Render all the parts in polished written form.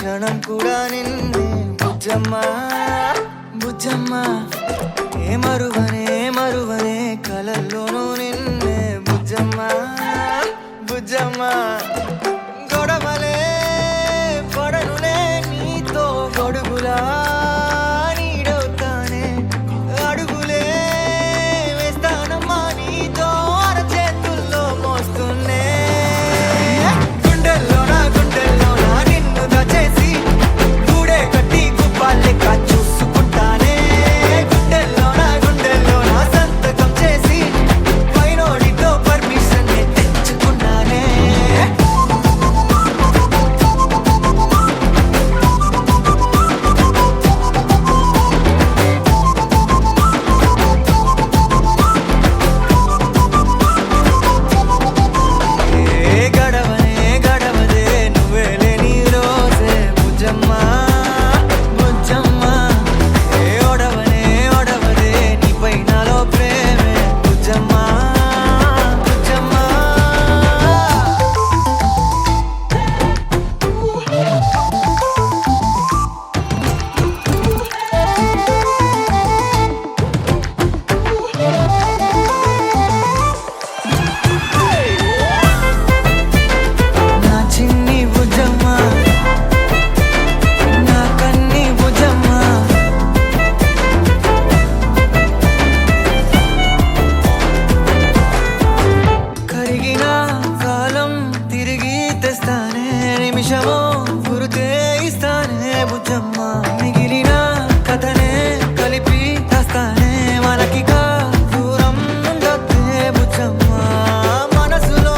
క్షణం కూడా నిన్నే బుజ్జమ్మ బుజ్జమ్మ ఏ మరువనే కలల్లోనూ నిన్నే బుజ్జమ్మ బుజ్జమ్మ గొడవలే పడనులే నీతో గొడుగులా నీడవుతానే అడుగులే వేస్తానమ్మా నీతో అరచేతుల్లో మోస్తున్నే గుండెల్లోనా నిన్ను దచేసి గూడే కట్టి గుప్పాలెక్క చూసుకుంటానే గుండెల్లోనా సంతకం చేసి పైనోడితో పర్మిషన్ తెచ్చుకున్నానే గడవదే నువ్వే లేని రోజే బుజ్జమ్మ బుజ్జమ్మ ఏ ఒడవదే నీపై నాలో ప్రేమే బుజ్జమ్మ బుజ్జమ్మ నా చిన్ని బుజ్జమ్మ నా కన్ని బుజ్జమ్మ కరిగిన కాలం తిరిగి తెస్తానే నిమిషమో గురుతే ఇస్తానే బుజ్జమ్మ మిగిలిన కథనే కలిపి తెస్తానే మనకిక దూరం ఉండొద్దే బుజ్జమ్మ మనసులో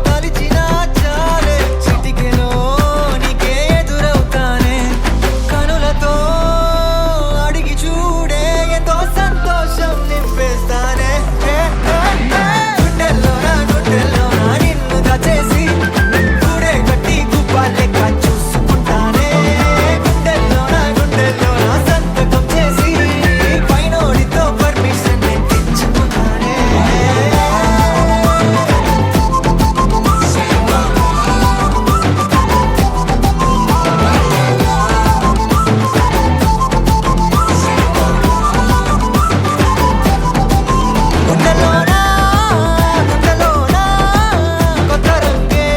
కలిచిన చాలే చిటికెలో నీకే ఎదురవుతానే కనులతో అడిగి చూడే ఎంతో సంతోషం నింపేస్తానే గుండెల్లోనా నిన్ను దచేసి గూడే కట్టి గుప్పాలెక్క చూసుకుంటానే గుండెల్లోనా సంతకం చేసి పైనోడితో పర్మిషన్ తెచ్చుకున్నానే గుండెల్లోనా కొత్త రంగే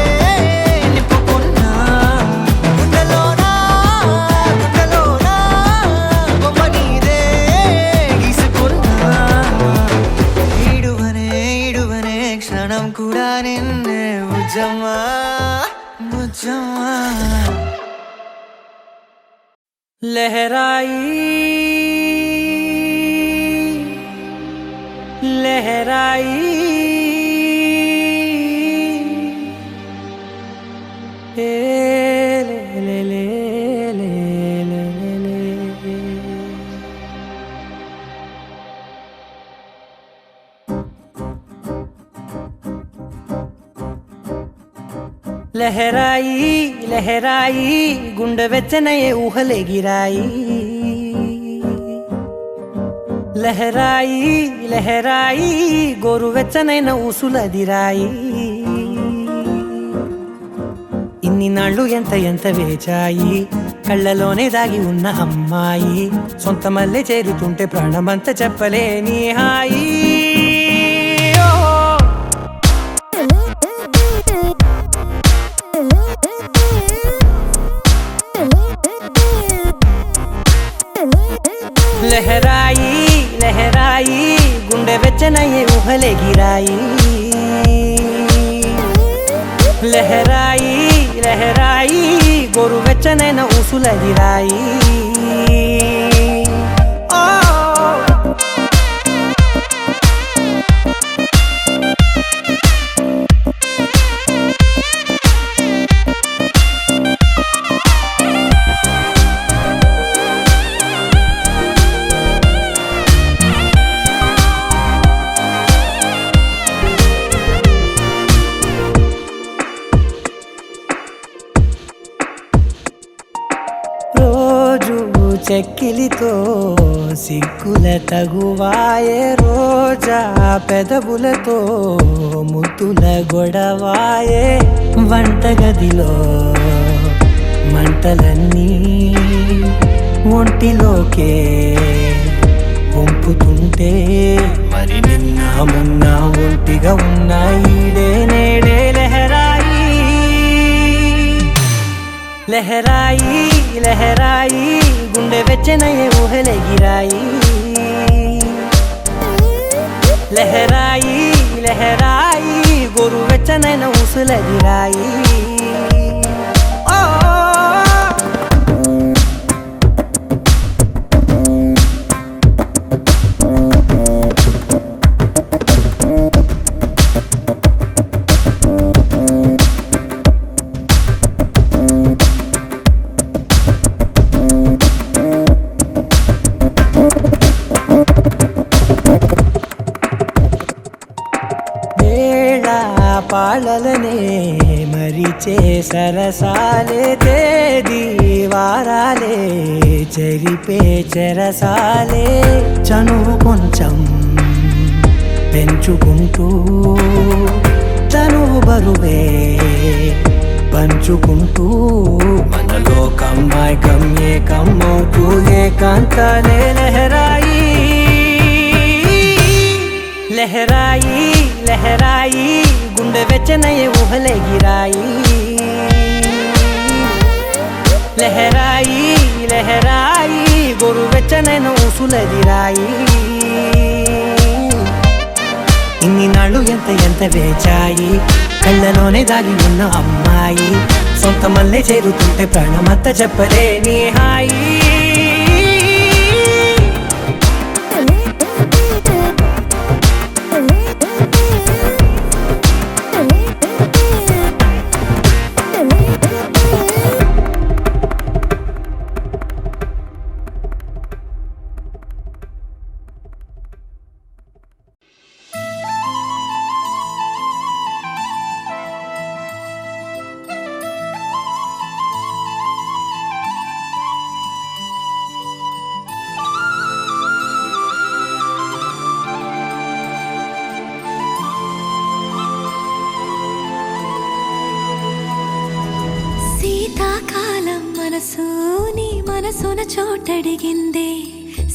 నింపుకున్నా గుండెల్లోనా బొమ్మ నీదే గీసుకున్నా ఈడువనే క్షణం కూడా నిన్నే బుజ్జమ్మ బుజ్జమ్మ लहराई ए ले ले ले ले ले ले लहराई गुंड వెచ్చనయే ఊహలే గిరాయి లహరాయి గోరువెచ్చనైన ఊసులదిరాయి ఇన్ని నాళ్ళు ఎంత వేచాయి కళ్ళలోనే దాగి ఉన్న అమ్మాయి సొంత మల్లె చేరుతుంటే ప్రాణమంత చెప్పలేని హాయి లహరాయి గుండె వెచ్చనయ్యే ఊహలే గిరాయి లహరాయి గోరు వెచ్చనైన ఊసులదిరాయి చెక్కిలితో సిగ్గుల తగువాయే రోజా పెదవులతో ముద్దుల గొడవాయే వంటగదిలో మంటలన్నీ ఒంటిలోకే వంపుతుంటే మరి నిన్న మొన్న ఒంటిగా ఉన్న ఈడే నేడే లహరాయి లహరాయి లహరాయి గుండె వెచ్చనయ్యే ఊహలెగిరాయి లహరాయి లహరాయి గోరు వెచ్చనైన ఊసులెగిరాయి పాలలనే మరిచే సరసాలే తేదీ వారాలే చెరిపే చెరసాలే చనువు కొంచెం పెంచుకుంటూ చనువు బరువే పంచుకుంటూ మనలో కమ్మాయికం ఏకమవుతూ ఏకాంతాలే లహరాయి లహరాయి లహరాయి గుండె వెచ్చనయ్యే ఊహలెగిరాయి లహరాయి లహరాయి గోరు వెచ్చనైన ఊసులెగిరాయి ఇన్ని నాళ్ళు ఎంత వేచాయి కళ్ళలోనే దాగి ఉన్న అమ్మాయి సొంత మల్లె చేరుతుంటే ప్రాణమంత చెప్పలేని హాయి నీ మనసున చోటడిగిందే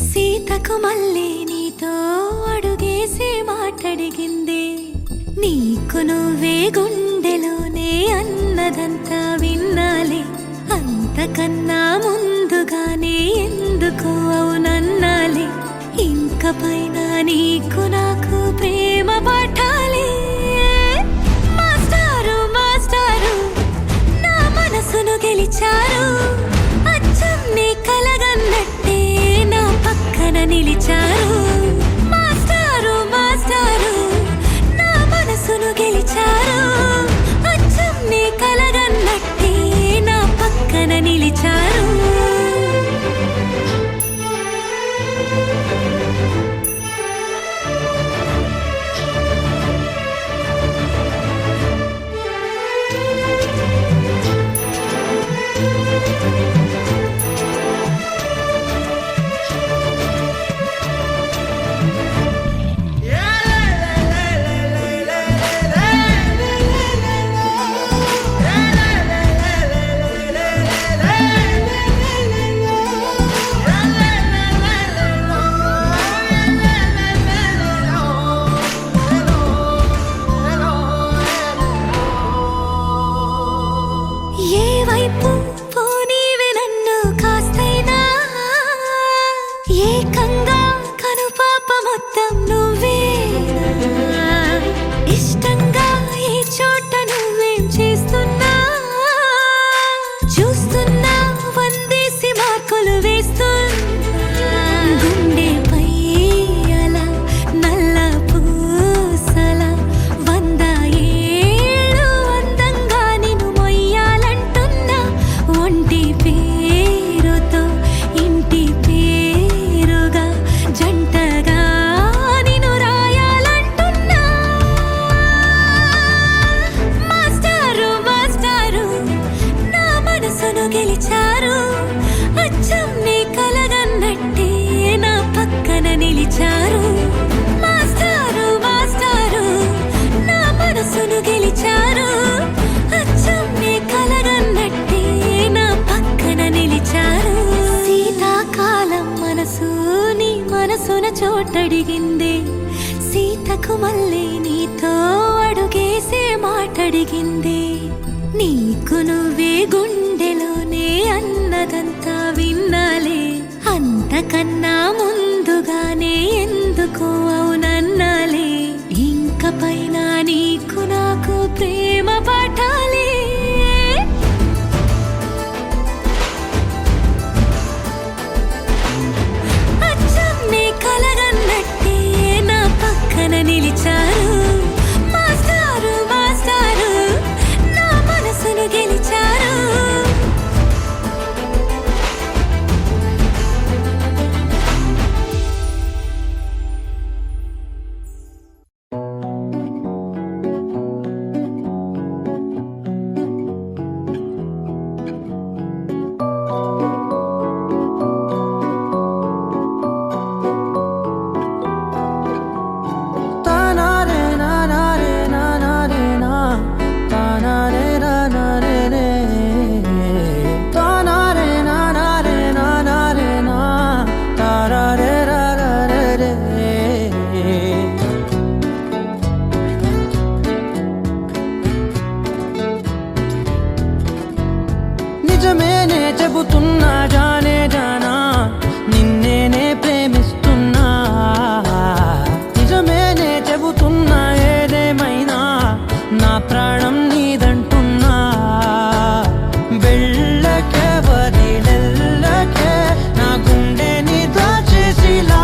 సీతకు మళ్ళీ నీతో అడుగేసి మాటడిగిందే నీకు నువ్వే గుండెలోనే అన్నదంతా విన్నాలే అంతకన్నా ముందుగానే ఎందుకు అవునన్నాలే ఇంక పైన నీకు నాకు ప్రేమ పాఠాలే మాస్టారు మాస్టారు నా మనసును గెలిచారు అచ్చం నీ కలగన్నట్టే నా పక్కన నిలిచారు మాస్టారు మాస్టారు నా మనసును గెలిచారు అచ్చం నీ కలగన్నట్టే నా పక్కన నిలిచారు పేరుతో ఇంటి పేరుగా జంటగా దిక్కుమల్లే నీతో అడుగేసే మాటడిగిందే నీకు నువ్వే గుండెలోనే అన్నదంతా విన్నాలే అంతకన్నా ముందుగానే ఎందుకు అవునన్నాలే ఇంక పైన నీకు నాకు ప్రేమ పాఠాలే అచ్చం నీ కలగన్నట్టే నా పక్కన నిలిచారు మాస్టారు మాస్టారు నా మనసును గెలిచారు నిజమేనే చెబుతున్నా జానే జానా నిన్నేనే ప్రేమిస్తున్నా నిజమేనే చెబుతున్నా ఏదేమైనా నా ప్రాణం నీదంటున్నా వెళ్ళకే వదిలెల్లకే నా గుండెని దాచేసిలా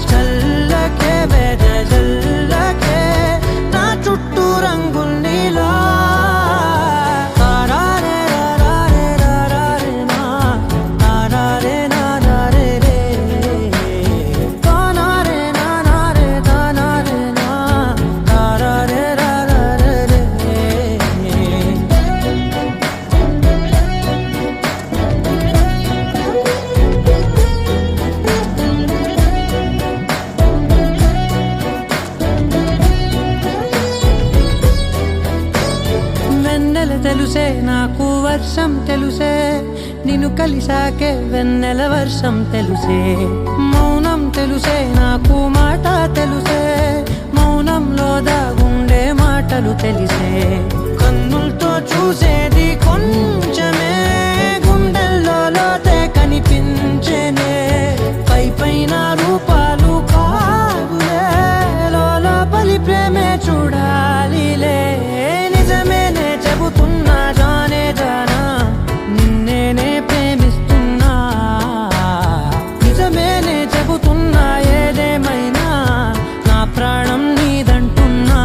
చల్లకే వెదజల్లకే నా చుట్టూ రంగుల్నిలా తెలుసే నాకు వర్షం తెలుసే నిన్ను కలిసాకే వెన్నెల వర్షం తెలుసే మౌనం తెలుసే నాకు మాట తెలుసే మౌనంలో దాగుండే మాటలు తెలిసే కన్నులతో చూసేది కొంచెమే గుండెల్లో లోతే కనిపించేనే పై పైన రూపాలు కాదులే లోపలి ప్రేమే చూడాలిలే నిజమేనే చెబుతున్నా జానే జానా నిన్నేనే ప్రేమిస్తున్నా నిజమేనే చెబుతున్నా ఏదేమైనా నా ప్రాణం నీదంటున్నా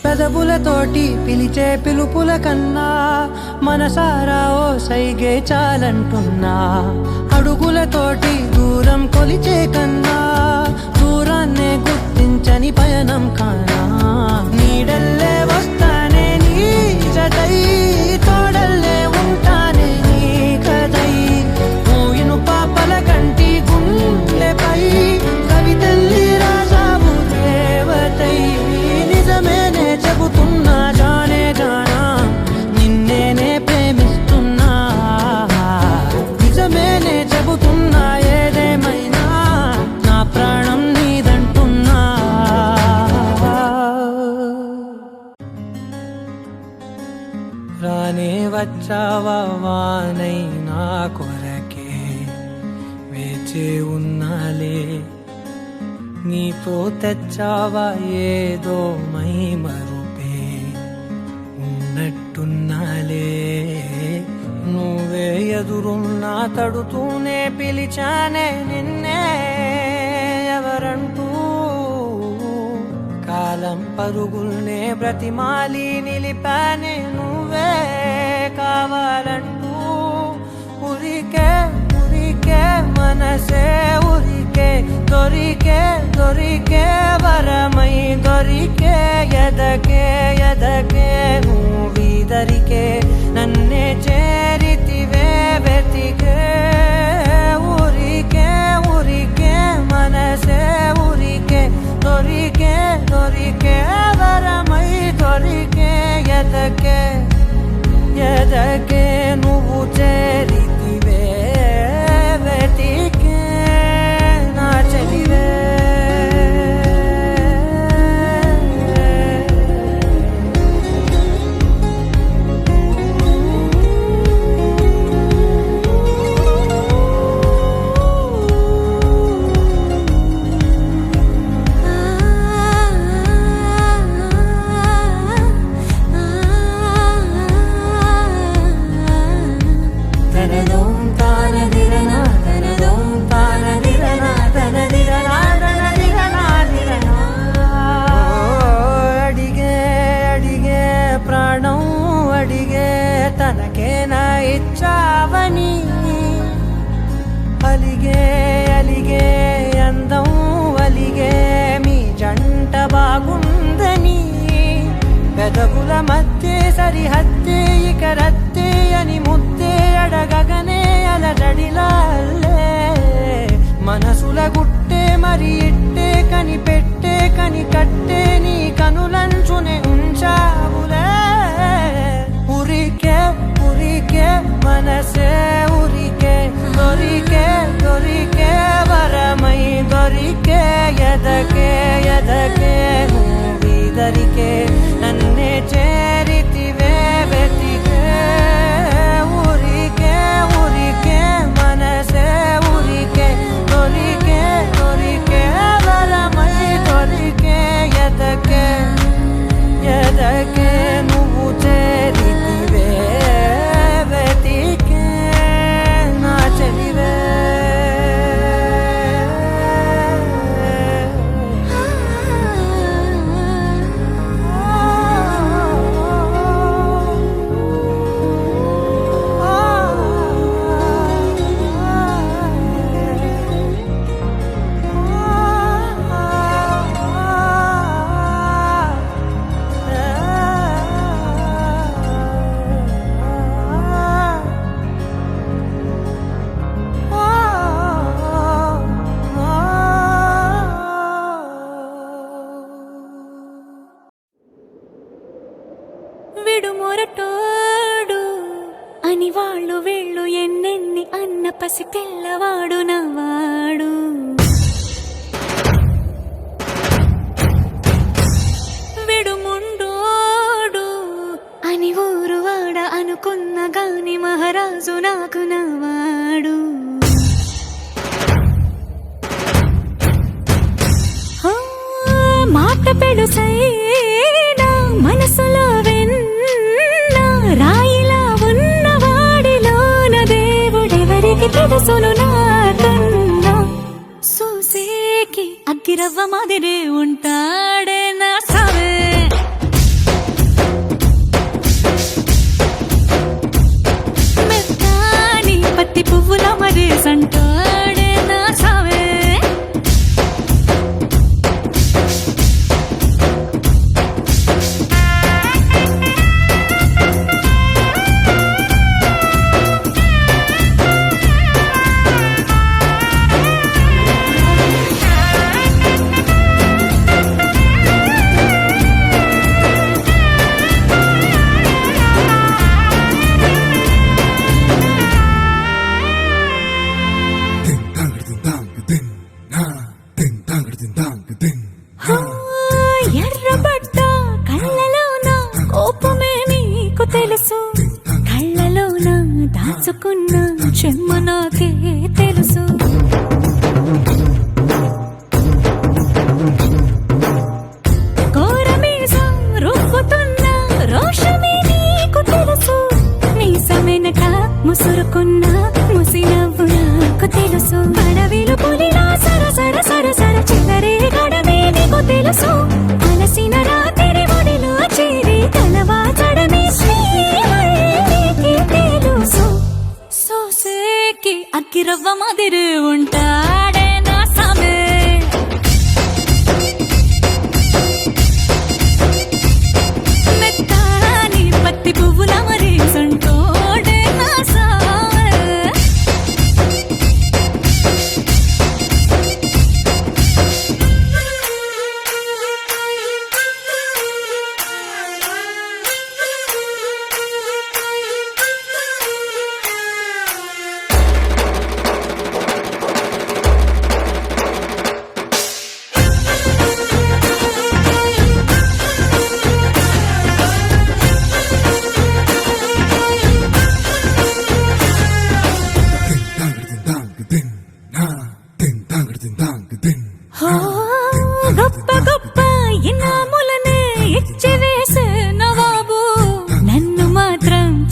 పెదవులతోటి పిలిచే పిలుపుల కన్నా మనసారా ఓ సైగే చాలంటున్నా అడుగులతోటి దూరం కొలిచే కన్నా దూరాన్నే గుర్తించని పయనం కానా నీడల్లే వస్తానే నీ జతై తోడల్లే ఉంటానే నీ కదై మూయిను పాపల కంటి గుండెపై కవితల్లి రాజావు దేవతై నిజమేనే చెబుతున్నా జానే జానా నిన్నేనే ప్రేమిస్తున్నా నిజమేనే చెబుతున్నా ఏదేమైనా నా ప్రాణం నీదంటున్నా రానే వచ్చావా వానై నా కొరకే వేచే ఉన్నాలే నీతో తెచ్చావా ఏదో మై మరుపే ఉన్నట్టున్నాలే నువ్వే ఎదురున్నా తడుతూనే పిలిచానే నిన్నే ఎవరంటూ కాలం పరుగుల్నే బ్రతిమాలి నిలిపానే నువ్వే కావాలంటూ ఉరికే ఉరికే ఊరికే మనసే ఊరికే దొరికే దొరికే వరమై దొరికే ఎదకే ఎదకే నువ్వీదరికే నన్నే చేరితివే వెతికే ఊరికే ఊరికే మనసే ఊరికే దొరికే దొరికే వరమై దొరికే ఎదకే ఎదకే నువ్వు చేరితివే వెతికే నా చెలివే తనకేనా ఇచ్చావని అలిగే అలిగే అందం అలిగే మీ జంట బాగుందని పెదవుల మధ్య సరిహద్దే ఇక రద్దే అని ముద్దే అడగగనే అలజడిలాల్లే మనసుల గుట్టే మరి ఇట్టే కనిపెట్టే కని కట్టే నీ కనులంచునే ఉంచావులే ఊరికే ఊరికే మనసే ఊరికే దొరికే దొరికే వరమై దొరికే ఎదకే ఎదకే నువ్వీదరికే నన్నే చేరితివే వెతికే ఊరికే ఊరికే మనసే ఊరికే దొరికే దొరికే వరమై దొరికే ఎదకే ఎదకే నువ్వు చేరితివే వెతికే నా చెలివే విడుమొరటోడు అని వాళ్ళు వీళ్ళు ఎన్నెన్ని అన్న పసి పిల్లవాడు నవ్వాడు విడుముండోడు అని ఊరు వాడ అనుకున్న గాని మహారాజు నాకు నవ్వాడు మాట పెడుసైనా మనసులో రాయిలా ఉన్నవాడిలోన దేవుడెవరికి తెలుసును నాకన్నా సూసేకి అగ్గిరవ్వ మాదిరే ఉంటాడే నా సావే మెత్తాని పత్తి పువ్వుల మరేసంటాడే నా సావే ఎర్రబడ్డ కళ్ళలోన కోపమే నీకు తెలుసు కళ్ళలోన దాచుకున్న చెమ్మ నాకే తెలుసు కోరమీసం రుక్కుతున్న రోషమే నీకు తెలుసు మీసమెనక ముసురుకున్న ముసినవ్వు నాకు తెలుసు అడవిలు పులిలా సర సర సర సర చిల్లరే గడమే నీకు తెలుసు అలసిన రాత్రి ఒడిలో చేరి తలవాచడమే శ్రీహరికి తెలుసు సోసేకి అగ్గిరవ్వ మాది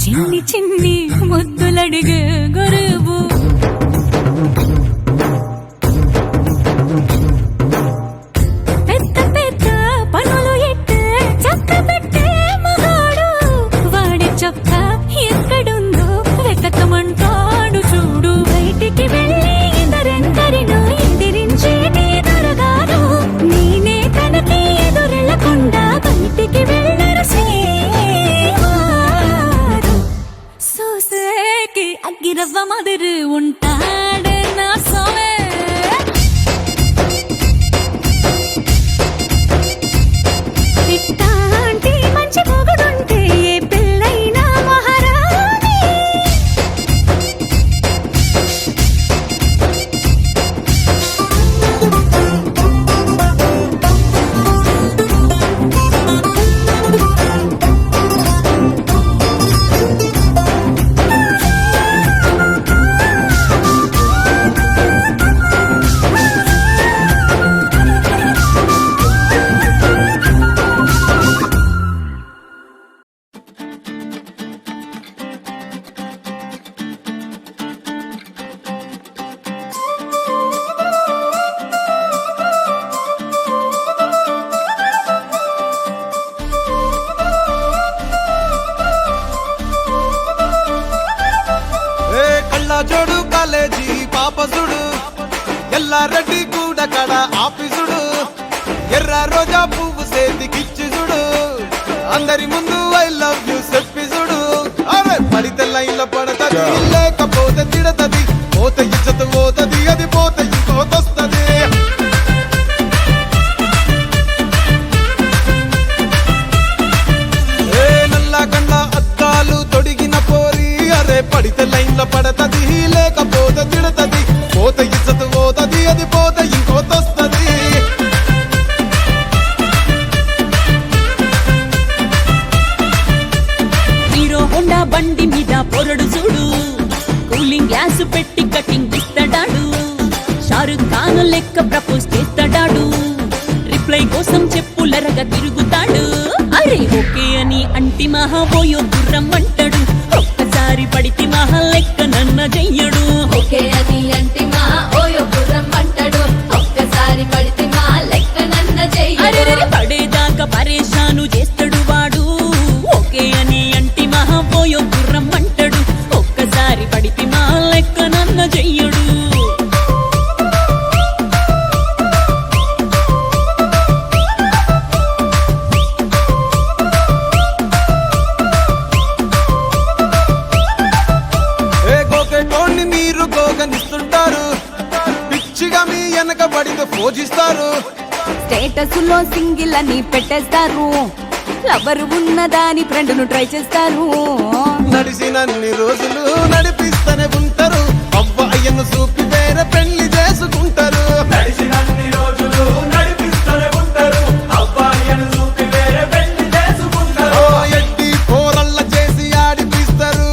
చిన్ని చిన్ని ముద్దులడిగే గురువు పెద్ద పెద్ద పనులు ఎట్టే చక్క పెట్టే మగాడు వాడి చొక్క ఎక్కడుందో వెతకమంటాడు చూడు బయటికి వెళ్ళి ఇద్దరెందరినో ఎదిరించేటి దొరగారు నేనే తనకి ఎదురెళ్ళకుండా బయటికి వెళ్ళరు శ్రీవారు సోసేకి అగ్గిరవ్వ మదురు ఉంటాడే నా సోమే ఇట్టాంటి మంచి మొగుడుంటే ఏ పిల్లైనా మహారాణి జోడు కాలేజీ పాపసుడు ఎల్లారెడ్డి కూడా కడ ఆఫీసుడు ఎర్ర రోజా పువ్వు సేతికిచ్చి చూడు అందరి ముందు ఐ లవ్ యూ చెప్పిసుడు అరే పడితే లైన్ల పడతది లేకపోతే తిడతది పోత ఇచ్చత పోతది అది పోత ఇంకోతొస్తది ఏ నల్ల కండ అద్దాలు తొడిగిన పోరి అరే పడితే లైన్ల పడతది లేకపోతే తిడతది పోత ఇచ్చత పోతది అది పోత ఇంకోతొస్తది హీరో హోండా బండి మీద పొరడు చూడు కూలింగ్ గ్లాస్ పెట్టి కటింగ్ ఇస్తాడాడు షారుఖ్ ఖాన్ లెక్క ప్రపోజ్ చేస్తాడాడు రిప్లై కోసం చెప్పులరగా తిరుగుతాడు అరే ఓకే అని అంటి మహా పోయో గుర్రం అంటాడు ఒక్కసారి పడితే మహా లెక్క నన్న చెయ్యడు ఓకే అని అంటే మా ఓయో గుర్రం అంటాడు ఒక్కసారి పడితే మా లెక్క నన్న అరే చెయ్యడు పడేదాకా పరేషాను చేస్తాడు వాడు ఓకే అని అంటి మహా పోయో గుర్రం అంటాడు ఒక్కసారి పడితే మా లెక్క నన్న చెయ్యడు ఏ గోకెటోణ్ణి మీరు గోగనిస్తుంటారు పిచ్చిగా మీ వెనకబడితో పూజిస్తారు స్టేటస్ లో సింగిల్ అని పెట్టేస్తారు లవర్ ఉన్నదాని ఫ్రెండ్ ను ట్రై చేస్తారు నడిసినన్ని రోజులు నడిపిస్తూనే ఉంటారు అవ్వ అయ్యను చూపి వేరే పెళ్లి చేసుకుంటారు నడిచినన్ని రోజులు నడిపిస్తూనే ఉంటారు అబ్బాయిని చూపి వేరే పెళ్లి చేసుకుంటారు ఓ ఎడ్డి పోరల్ల చేసి ఆడిపిస్తారు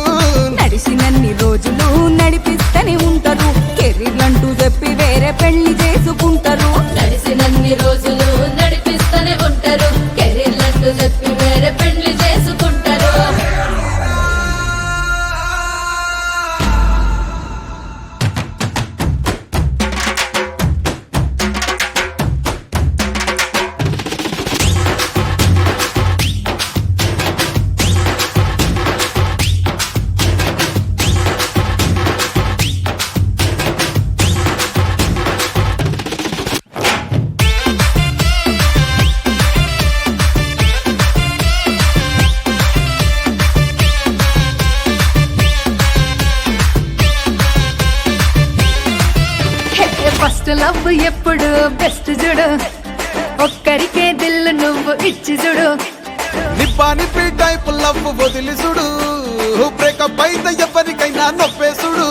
నడిచినన్ని రోజులు నడిపిస్తూనే ఉంటారు కెరీర్ అంటూ చెప్పి వేరే పెళ్లి చేసుకుంటారు నడిచినన్ని రోజులు నడిపిస్తూనే ఉంటారు కెరీర్ అంటూ చెప్పి వేరే పెళ్లి చేసుకుంటారు ఫస్ట్ లవ్ ఎప్పుడు బెస్ట్ చూడు ఒక్కరికే దిల్లు నువ్వు ఇచ్చి చూడు నిప్పి టైప్ లవ్ వదిలి చూడు బ్రేకప్ అయితే ఎవరికైనా నొప్పేసుడు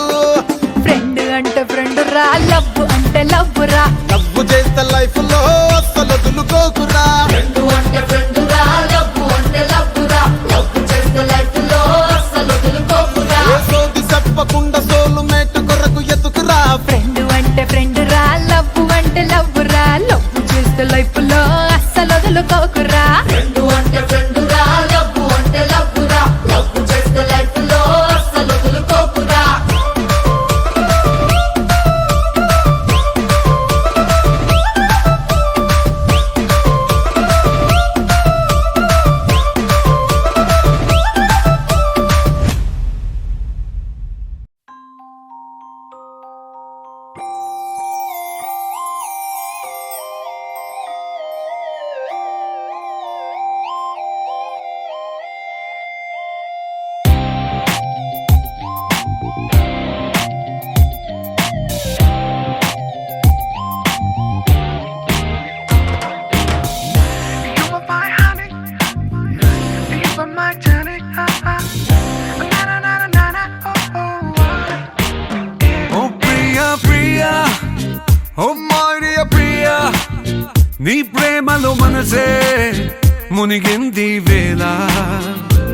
ఫ్రెండ్ అంటే ఫ్రెండ్ రా లవ్ అంటే లవ్ రా లవ్ చేస్తే లైఫ్ లో అస్సలు వదులుకోకురా ఫ్రెండ్ అంటే ఫ్రెండ్ రా లవ్ అంటే లవ్ రా లవ్ చేస్తే లైఫ్ లో అస్సలు వదులుకోకురా ఏ సోది చెప్పకుండా సోలు మేట కొరకు ఎతుకురా ఫ్రెండ్ అంటే ఫ్రెండ్ రా లవ్ అంటే లవ్ రా లవ్ చేస్తే లైఫ్ లో అస్సలు వదులుకోకురా ఫ్రెండ్ అంటే ఫ్రెండ్ రా లవ్ అంటే లవ్ రా లవ్ చేస్తే లైఫ్ నాలో మనసే మునిగింది వేళ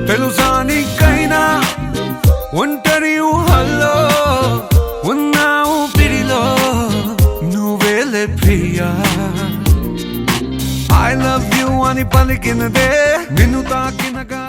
తెలుసా నీకైనా ఒంటరి ఊహల్లో ఉన్నావు పిడిలో నువ్వేలే ప్రియా I love you అని పలికినదే నిన్ను తాకినగా